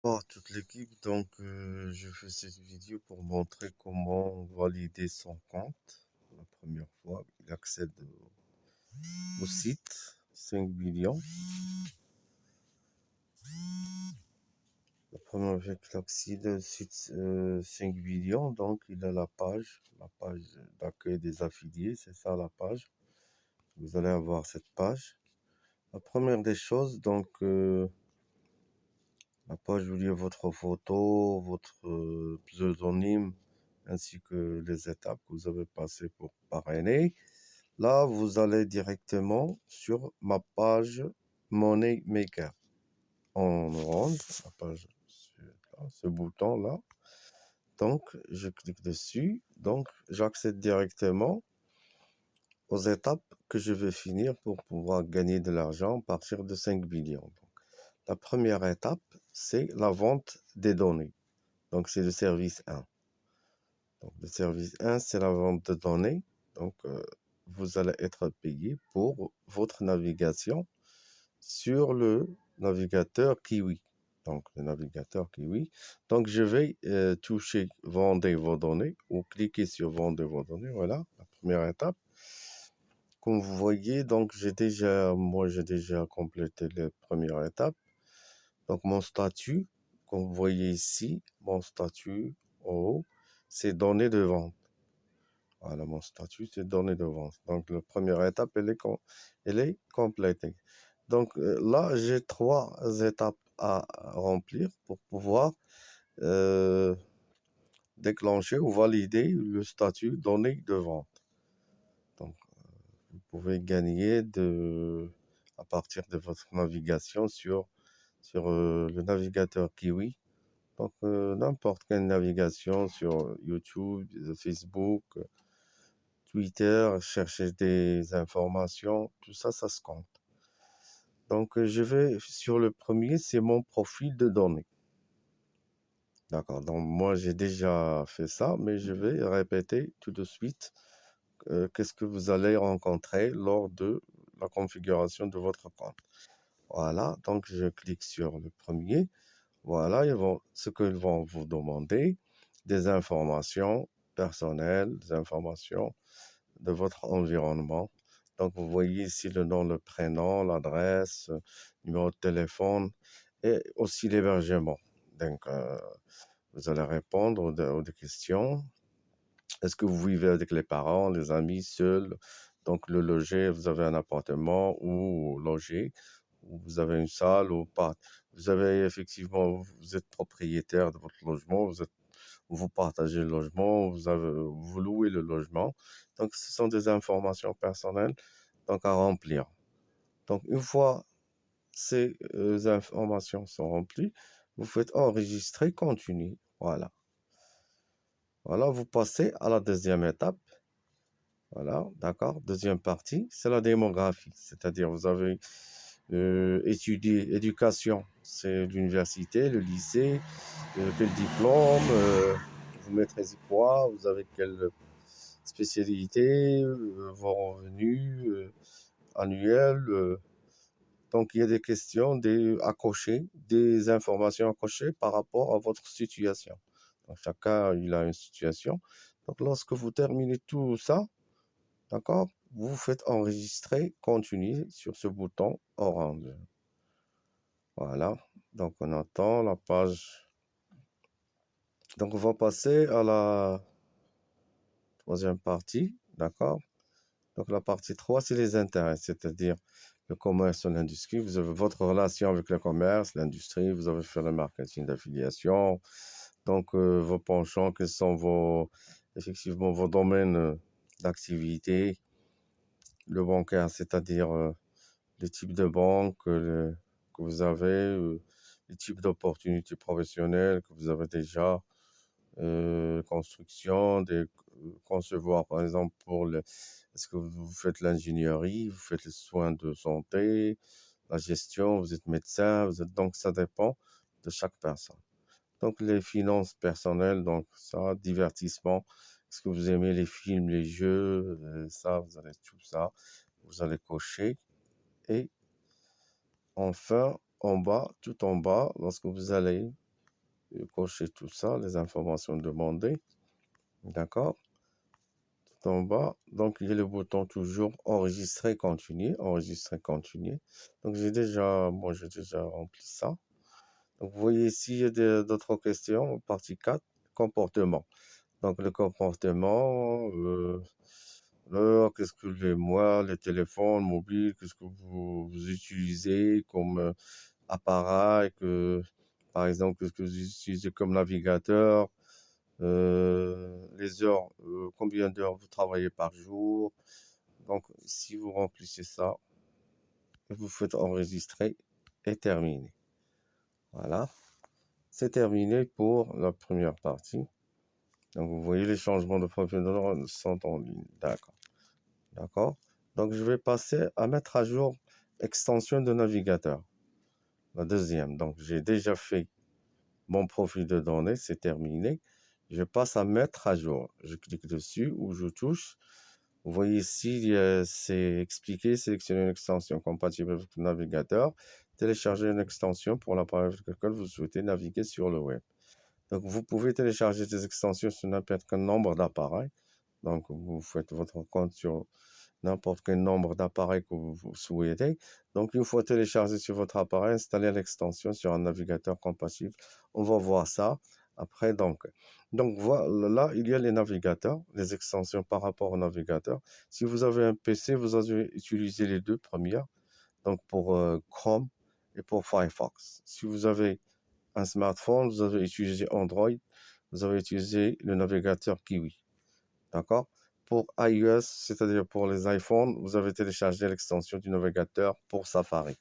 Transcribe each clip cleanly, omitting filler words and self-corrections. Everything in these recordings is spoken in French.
Bonjour à toute l'équipe, je fais cette vidéo pour montrer comment valider son compte. La première fois, il accède au site 5 millions. La première fois qu'il accède au site 5 millions, donc il a la page d'accueil des affiliés, c'est ça la page. Vous allez avoir cette page. La première des choses, la page où il y a votre photo, votre pseudonyme, ainsi que les étapes que vous avez passées pour parrainer. Là, vous allez directement sur ma page Money Maker en orange, la page, ce bouton-là. Donc, je clique dessus. Donc, j'accède directement aux étapes que je vais finir pour pouvoir gagner de l'argent à partir de 5 millions. Donc, la première étape, c'est la vente des données. Donc, c'est le service 1. Donc, le service 1, c'est la vente de données. Donc, vous allez être payé pour votre navigation sur le navigateur Kiwi. Donc, le navigateur Kiwi. Donc, je vais toucher Vendez vos données ou cliquer sur Vendez vos données. Voilà, la première étape. Comme vous voyez, donc, j'ai déjà complété la première étape. Donc, mon statut, comme vous voyez ici, mon statut en haut, c'est données de vente. Voilà, mon statut, c'est données de vente. Donc, la première étape, elle est complétée. Donc, là, j'ai 3 étapes à remplir pour pouvoir euh, déclencher ou valider le statut données de vente. Donc, vous pouvez gagner à partir de votre navigation sur le navigateur Kiwi. Donc, n'importe quelle navigation sur YouTube, Facebook, Twitter, chercher des informations, tout ça, ça se compte. Donc, je vais sur le premier, c'est mon profil de données. D'accord. Donc, moi, j'ai déjà fait ça, mais je vais répéter tout de suite qu'est-ce que vous allez rencontrer lors de la configuration de votre compte. Voilà. Donc, je clique sur le premier. Voilà, ce qu'ils vont vous demander, des informations personnelles, des informations de votre environnement. Donc, vous voyez ici le nom, le prénom, l'adresse, numéro de téléphone et aussi l'hébergement. Donc, vous allez répondre aux des questions. Est-ce que vous vivez avec les parents, les amis, seuls? Donc, le loger, vous avez un appartement ou logé, ou vous avez une salle ou pas. Vous avez effectivement, vous êtes propriétaire de votre logement, vous partagez le logement, vous louez le logement. Donc, ce sont des informations personnelles donc à remplir. Donc, une fois ces informations sont remplies, vous faites enregistrer, continuer. Voilà. Voilà, vous passez à la deuxième étape. Voilà, d'accord. Deuxième partie, c'est la démographie. C'est-à-dire, vous avez étudié éducation, c'est l'université, le lycée, quel diplôme, vous maîtrisez quoi, vous avez quelle spécialité, vos revenus annuels. Donc, il y a des questions à cocher, des informations à cocher par rapport à votre situation. Donc, chacun, il a une situation. Donc, lorsque vous terminez tout ça, d'accord, vous faites enregistrer, continuer sur ce bouton orange. Voilà. Donc, on attend la page. Donc, on va passer à la troisième partie. D'accord. Donc, la partie 3, c'est les intérêts, c'est-à-dire le commerce et l'industrie. Vous avez votre relation avec le commerce, l'industrie, vous avez fait le marketing d'affiliation. Donc, vos penchants, quels sont effectivement, vos domaines d'activité. Le bancaire, c'est-à-dire les types de banques que vous avez, les types d'opportunités professionnelles que vous avez déjà, construction, concevoir, par exemple, est-ce que vous faites l'ingénierie, vous faites les soins de santé, la gestion, vous êtes médecin, donc ça dépend de chaque personne. Donc les finances personnelles, donc ça, divertissement, est-ce que vous aimez les films, les jeux, ça, vous allez tout ça, vous allez cocher. Et enfin, en bas, tout en bas, lorsque vous allez cochez tout ça, les informations demandées. D'accord? Tout en bas, donc il y a le bouton toujours enregistrer, continuer, enregistrer, continuer. Donc moi j'ai déjà rempli ça. Donc vous voyez ici, il y a d'autres questions, partie 4, comportement. Donc le comportement, l'heure, qu'est-ce que les téléphones mobiles, qu'est-ce que vous utilisez comme appareil, par exemple, qu'est-ce que vous utilisez comme navigateur, les heures, combien d'heures vous travaillez par jour. Donc, si vous remplissez ça, vous faites enregistrer et terminer. Voilà, c'est terminé pour la première partie. Donc, vous voyez, les changements de profil de l'ordre sont en ligne. D'accord. D'accord. Donc, je vais passer à mettre à jour extension de navigateur. La deuxième. Donc, j'ai déjà fait mon profil de données, c'est terminé. Je passe à mettre à jour. Je clique dessus ou je touche. Vous voyez ici, c'est expliqué, sélectionner une extension compatible avec le navigateur, télécharger une extension pour l'appareil avec lequel vous souhaitez naviguer sur le web. Donc, vous pouvez télécharger des extensions sur n'importe quel nombre d'appareils. Donc, vous faites votre compte sur n'importe quel nombre d'appareils que vous souhaitez. Donc, il faut télécharger sur votre appareil, installer l'extension sur un navigateur compatible. On va voir ça après. Donc voilà, là, il y a les navigateurs, les extensions par rapport au navigateur. Si vous avez un PC, vous avez utilisé les deux premières, donc pour Chrome et pour Firefox. Si vous avez un smartphone, vous avez utilisé Android, vous avez utilisé le navigateur Kiwi. D'accord? Pour iOS, c'est-à-dire pour les iPhones, vous avez téléchargé l'extension du navigateur pour Safari.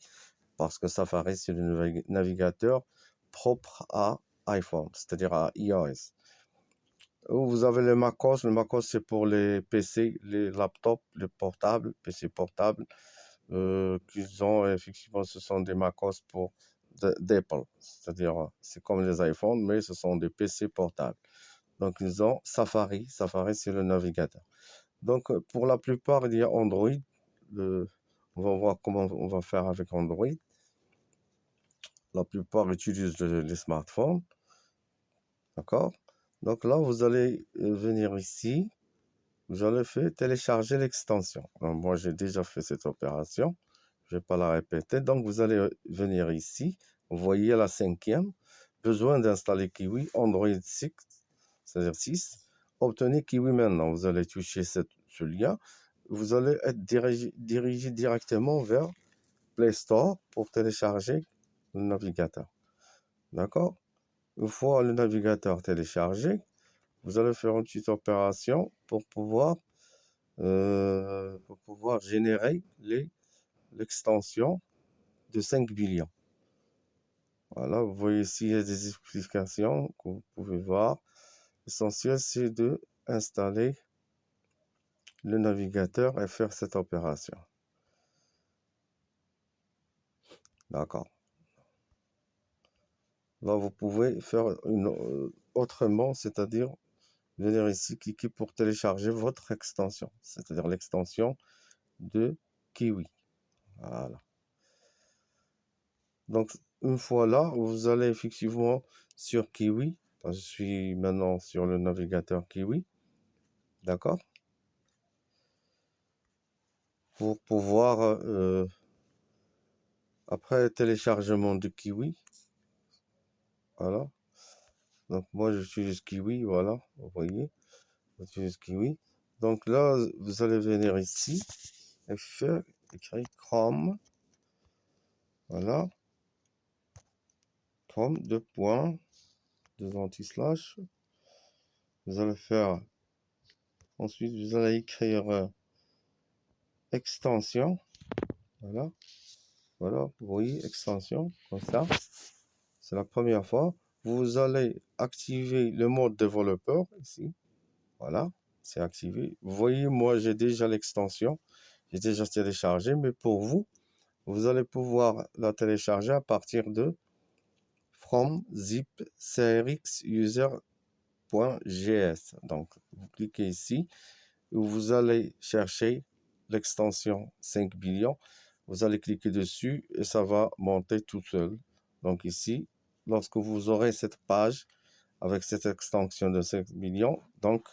Parce que Safari, c'est le navigateur propre à iPhone, c'est-à-dire à iOS. Vous avez le MacOS. Le MacOS, c'est pour les PC, les laptops, les portables, PC portables. Qu'ils ont, effectivement, ce sont des MacOS d'Apple. C'est-à-dire, c'est comme les iPhones, mais ce sont des PC portables. Donc, ils ont Safari. Safari, c'est le navigateur. Donc, pour la plupart, il y a Android. On va voir comment on va faire avec Android. La plupart utilisent les smartphones. D'accord? Donc là, vous allez venir ici. Vous allez faire télécharger l'extension. Moi, j'ai déjà fait cette opération. Je ne vais pas la répéter. Donc, vous allez venir ici. Vous voyez la cinquième. Besoin d'installer Kiwi Android 6, c'est-à-dire 6. Obtenez Kiwi maintenant. Vous allez toucher ce lien. Vous allez être dirigé directement vers Play Store pour télécharger le navigateur. D'accord? Une fois le navigateur téléchargé, vous allez faire une petite opération pour pouvoir générer l'extension de 5 billions. Voilà, vous voyez ici, il y a des explications que vous pouvez voir. L'essentiel, c'est de installer le navigateur et faire cette opération. D'accord. Là, vous pouvez faire autrement, c'est-à-dire venir ici, cliquer pour télécharger votre extension, c'est-à-dire l'extension de Kiwi. Voilà. Donc, une fois là, vous allez effectivement sur Kiwi. Je suis maintenant sur le navigateur Kiwi. D'accord? Pour pouvoir, après téléchargement de Kiwi, voilà. Donc, moi, j'utilise Kiwi, voilà. Vous voyez, j'utilise Kiwi. Donc là, vous allez venir ici et faire écrire Chrome. Voilà. Chrome, deux points, deux anti-slash. Vous allez faire, ensuite, vous allez écrire extension. Voilà. Voilà, vous voyez, extension, comme ça. C'est la première fois. Vous allez activer le mode développeur ici. Voilà, c'est activé. Vous voyez, moi, j'ai déjà l'extension. J'ai déjà téléchargé, mais pour vous, vous allez pouvoir la télécharger à partir de from zip crx user.gs. Donc, vous cliquez ici, où vous allez chercher l'extension 5 billions. Vous allez cliquer dessus et ça va monter tout seul. Donc ici, lorsque vous aurez cette page avec cette extension de 5 millions, donc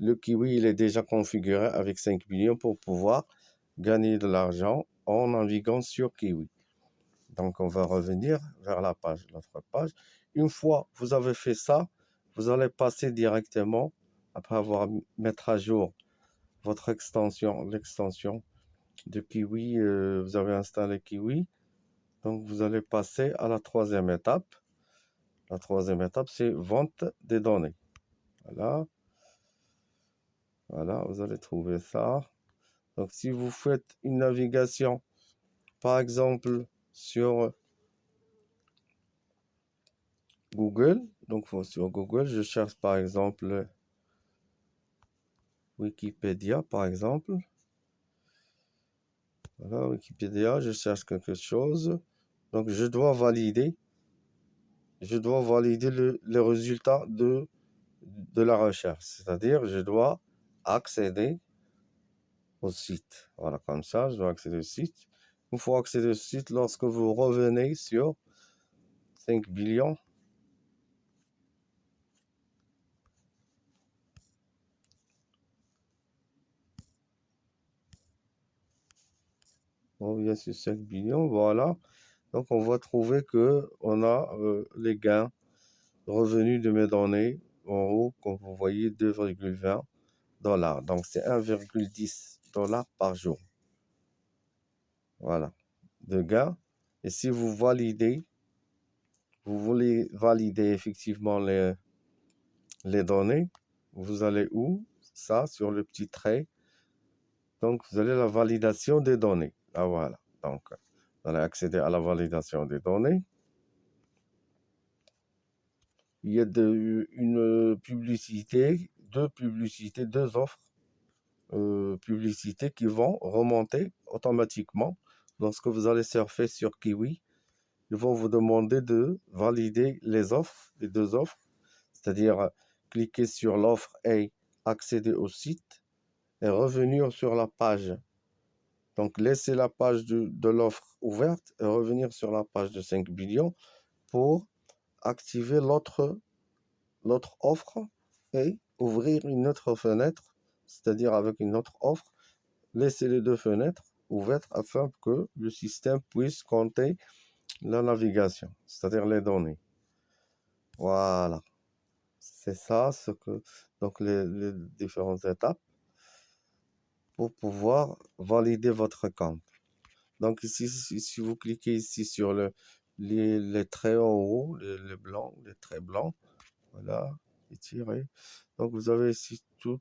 le Kiwi, il est déjà configuré avec 5 millions pour pouvoir gagner de l'argent en naviguant sur Kiwi. Donc, on va revenir vers la page, notre page. Une fois que vous avez fait ça, vous allez passer directement, après avoir mettre à jour votre extension, l'extension de Kiwi, vous avez installé Kiwi. Donc, vous allez passer à la troisième étape. La troisième étape, c'est vente des données. Voilà. Voilà, vous allez trouver ça. Donc, si vous faites une navigation, par exemple, sur Google, donc sur Google, je cherche par exemple Wikipédia, par exemple. Voilà, Wikipédia, je cherche quelque chose. Donc, je dois valider le résultat de la recherche. C'est-à-dire, je dois accéder au site. Voilà, comme ça, je dois accéder au site. Une fois accéder au site, lorsque vous revenez sur 5 billions, on vient sur 5 billions, voilà. Donc, on va trouver que on a les gains revenus de mes données en haut, comme vous voyez, 2,20 dollars. Donc, c'est 1,10 dollars par jour. Voilà, de gains. Et si vous validez, vous voulez valider effectivement les données, vous allez où? Ça, sur le petit trait. Donc, vous allez à la validation des données. Ah, voilà. Donc, vous allez accéder à la validation des données. Il y a une publicité, deux offres publicités qui vont remonter automatiquement lorsque vous allez surfer sur Kiwi. Ils vont vous demander de valider les deux offres, c'est-à-dire cliquer sur l'offre A, accéder au site et revenir sur la page. Donc, laissez la page de l'offre ouverte et revenir sur la page de 5 billions pour activer l'autre offre et ouvrir une autre fenêtre, c'est-à-dire avec une autre offre, laissez les deux fenêtres ouvertes afin que le système puisse compter la navigation, c'est-à-dire les données. Voilà, c'est ça donc les différentes étapes pour pouvoir valider votre compte. Donc ici, si vous cliquez ici sur les traits en haut, les blancs, les traits blancs, voilà, étiré. Donc vous avez ici tous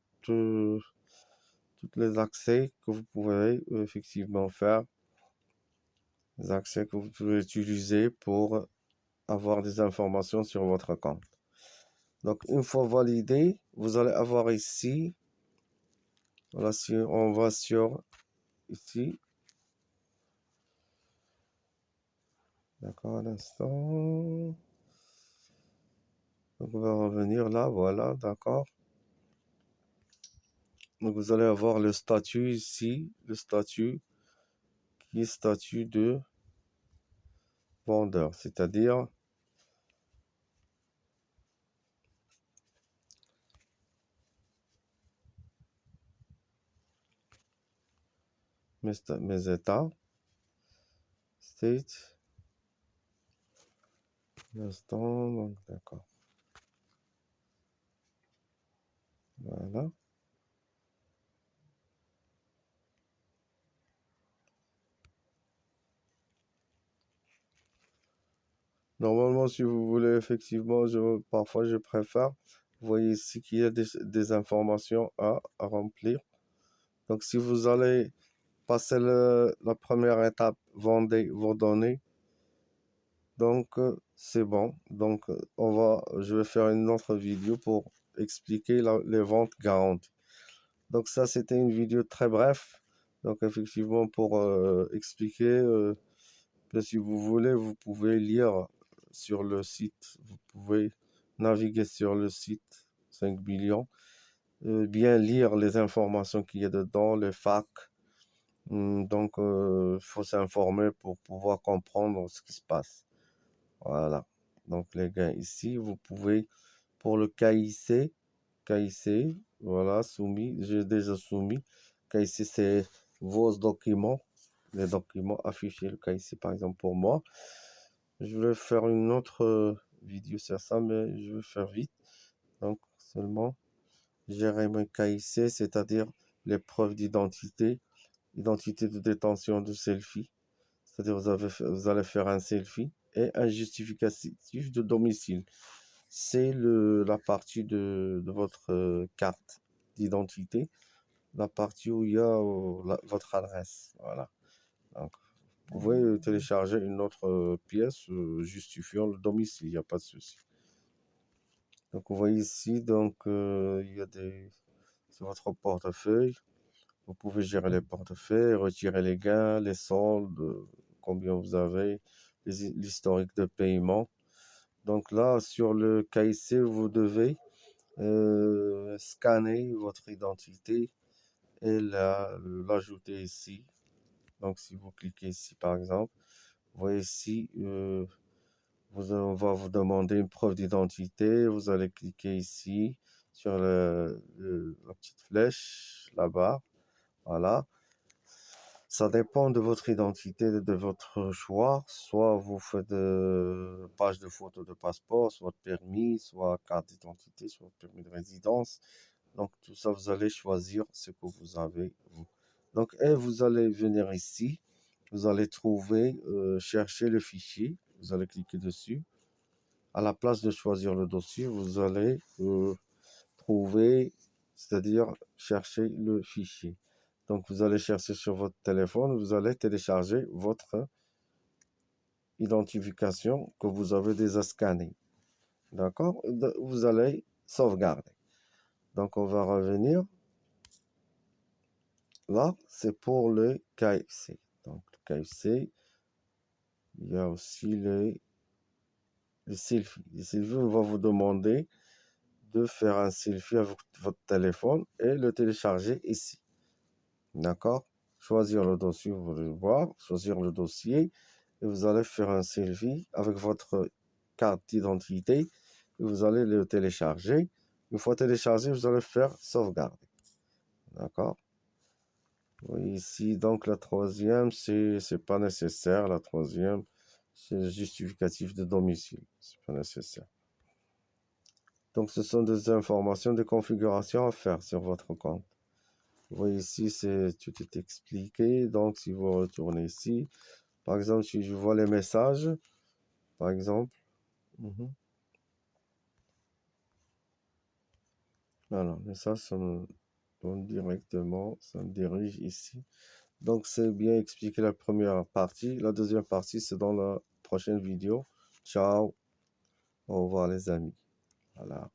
les accès que vous pouvez effectivement faire, les accès que vous pouvez utiliser pour avoir des informations sur votre compte. Donc une fois validé, vous allez avoir ici, voilà, si on va sur ici, d'accord, à l'instant. Donc on va revenir là, voilà, d'accord. Donc vous allez avoir le statut ici, le statut qui est statut de vendeur, c'est-à-dire mes états, state, l'instant, donc d'accord, voilà. Normalement, si vous voulez, effectivement, parfois je préfère, vous voyez ici qu'il y a des informations à remplir. Donc si vous allez passer la première étape, vendez vos données, donc c'est bon. Donc je vais faire une autre vidéo pour expliquer les ventes garanties. Donc ça, c'était une vidéo très bref. Donc effectivement, pour expliquer que si vous voulez, vous pouvez lire sur le site, vous pouvez naviguer sur le site 5 billions, bien lire les informations qu'il y a dedans, les facts. Donc, il faut s'informer pour pouvoir comprendre ce qui se passe. Voilà. Donc, les gains ici, vous pouvez, pour le KIC, voilà, soumis, j'ai déjà soumis. KIC, c'est vos documents, les documents affichés, le KIC, par exemple, pour moi. Je vais faire une autre vidéo sur ça, mais je vais faire vite. Donc, seulement gérer mes KIC, c'est-à-dire les preuves d'identité, identité de détention de selfie. C'est-à-dire vous allez faire un selfie et un justificatif de domicile. C'est la partie de votre carte d'identité, la partie où il y a votre adresse. Voilà. Donc, vous pouvez télécharger une autre pièce justifiant le domicile, il n'y a pas de souci. Donc, vous voyez ici, donc, il y a sur votre portefeuille, vous pouvez gérer les portefeuilles, retirer les gains, les soldes, combien vous avez, l'historique de paiement. Donc là, sur le KIC, vous devez scanner votre identité et l'ajouter ici. Donc, si vous cliquez ici, par exemple, vous voyez ici, on va vous demander une preuve d'identité. Vous allez cliquer ici sur la petite flèche là-bas. Voilà. Ça dépend de votre identité, de votre choix. Soit vous faites page de photo de passeport, soit permis, soit carte d'identité, soit permis de résidence. Donc tout ça, vous allez choisir ce que vous avez, vous. Donc, et vous allez venir ici. Vous allez trouver, chercher le fichier. Vous allez cliquer dessus. À la place de choisir le dossier, vous allez trouver, c'est-à-dire chercher le fichier. Donc, vous allez chercher sur votre téléphone, vous allez télécharger votre identification que vous avez déjà scannée. D'accord? Vous allez sauvegarder. Donc, on va revenir. Là, c'est pour le KFC. Donc, le KFC, il y a aussi les selfies. Les selfies, on va vous demander de faire un selfie avec votre téléphone et le télécharger ici. D'accord? Choisir le dossier, vous allez voir, choisir le dossier et vous allez faire un selfie avec votre carte d'identité et vous allez le télécharger. Une fois téléchargé, vous allez faire sauvegarder. D'accord? Oui, ici, donc la troisième, c'est pas nécessaire. La troisième, c'est le justificatif de domicile. C'est pas nécessaire. Donc, ce sont des informations de configuration à faire sur votre compte. Vous voyez ici, tout est expliqué. Donc, si vous retournez ici, par exemple, si je vois les messages, par exemple, voilà, mais ça me donne directement, ça me dirige ici. Donc, c'est bien expliqué la première partie. La deuxième partie, c'est dans la prochaine vidéo. Ciao, au revoir les amis. Voilà.